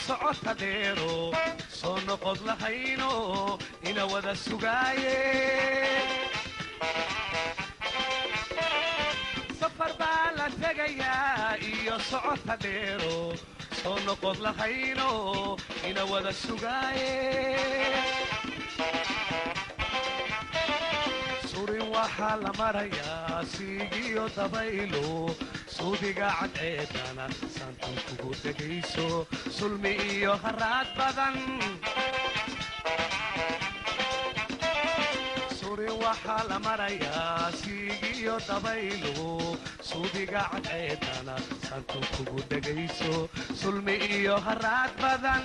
socota dheero soo noqod lahayno ina wada sugaaye safar baa la tegayaa iyo socota dheero soo noqod lahayno ina wada sugaaye surin waxaa la marayaa siigiyo dabaylo suudiga cadceedana saantan kugu degayso sulmi iyo haraad badan surin waxaa la marayaa siigiyo dabaylo suudiga cadceedana saantan kugu degayso sulmi iyo haraad badan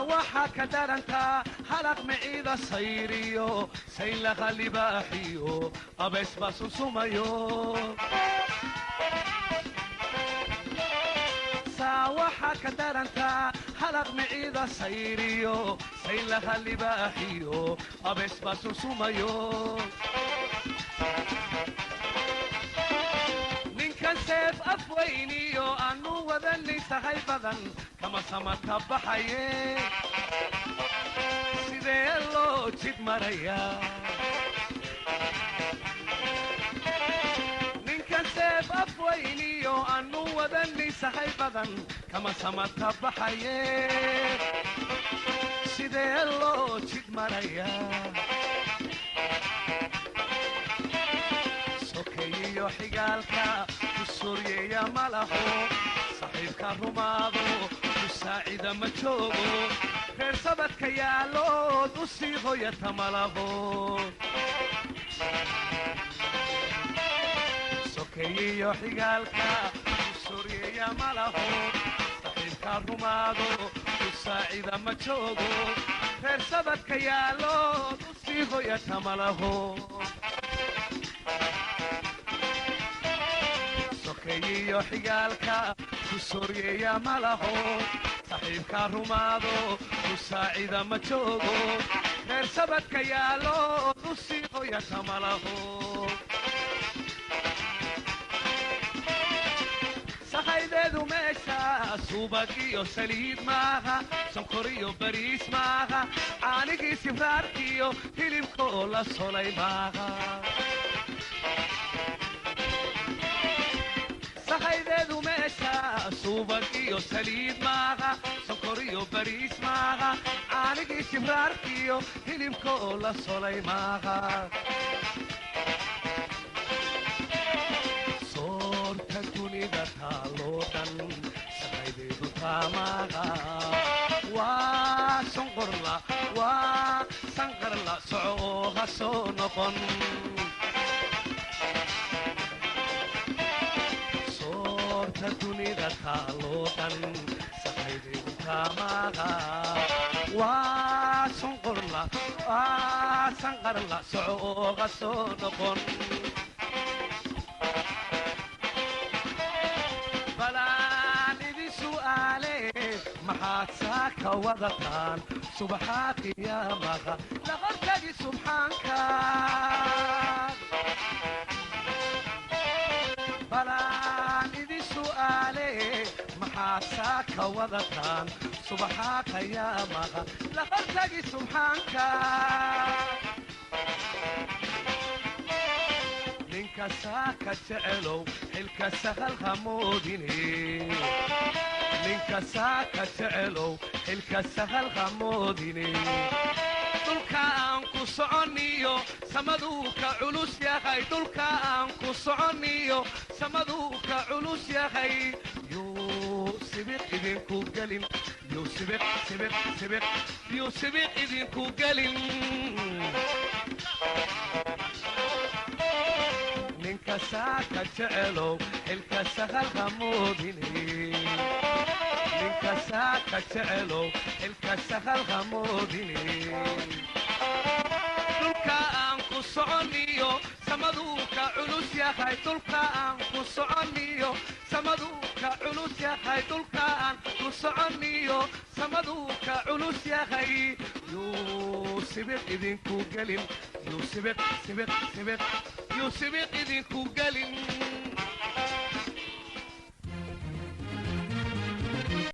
waxaa ka darantaa halaq miciida sayriyo saylaqa libaaxiyo abees baa sunsumayo waxaa ka darantaa halaq miciida sayriyo saylaqa libaaxiyo abees baa sunsumayo ninkan seef afweyniyo aanu wadanay sahay badan kama samata baxaye sidee loo jid marayaa ninkan seef afweyniyo aanu wadanay sahay badan kama samata baxaye sidee loo jid marayaa sokeeyiyo xigaalka ku suryeeya malaho saxiibka rumaado saacida ma joogo reer sabadka yaalood u sii hoyata malahood sokeeyiyo xigaalka u suryeeya malahood saxiibka rumaado u saacida ma joogo reer sabadka yaalood u sii hoyata malahood sokeeyiyo xigaalka ku suryeeya malahood saxiibka rumaado u saacida ma joogo reer sabadka yaalood u sii hoyata malahood sahaydeedu meesha subag iyo saliid maaha sonkor iyo bariis maaha caanigii sibraarkiyo hilibkoo la solay maaha sahaydeedu meesha subag iyo saliid maaha sonkor iyo bariis maaha caanigii sibraarkiyo hilibkoo la solay maaha soorta dunida taaloo dhan sahaydeedu taamaaha waa sanqarla soco oo ha soo noqon dunida taaloo dhan sahaydeedu taamaaha waa sanqarla soco oo ha soo noqon balaan idin su'aale maxaad saaka wadataan subaxaa qiyaamaha laqortagi subxaanka maxaad saaka wadataan subaxaa qiyaamaha la hortagi subxaanka ninka saaka jecelow xilka sahal hamoodine ninka saaka jecelow xilka sahal hamoodine dhulka aan ku soconiyo samaduu ka culus yahay dhulka aan ku soconiyo samaduu ka culus yahay sibiq idinku gelin sibiq idinku gelin ninka saaka jecelow xilka sahal hamoodine ninka saaka jecelow xilka sahal hamoodine dhulka aan ku soconiyo samaduu ka culus yahay dhulka aan ku soconiyo samaduu ka culus yahay dhulka aan ku soconiyo samaduu ka culus yahay yuu sibiq idinku gelin yuu sibiq idinku gelin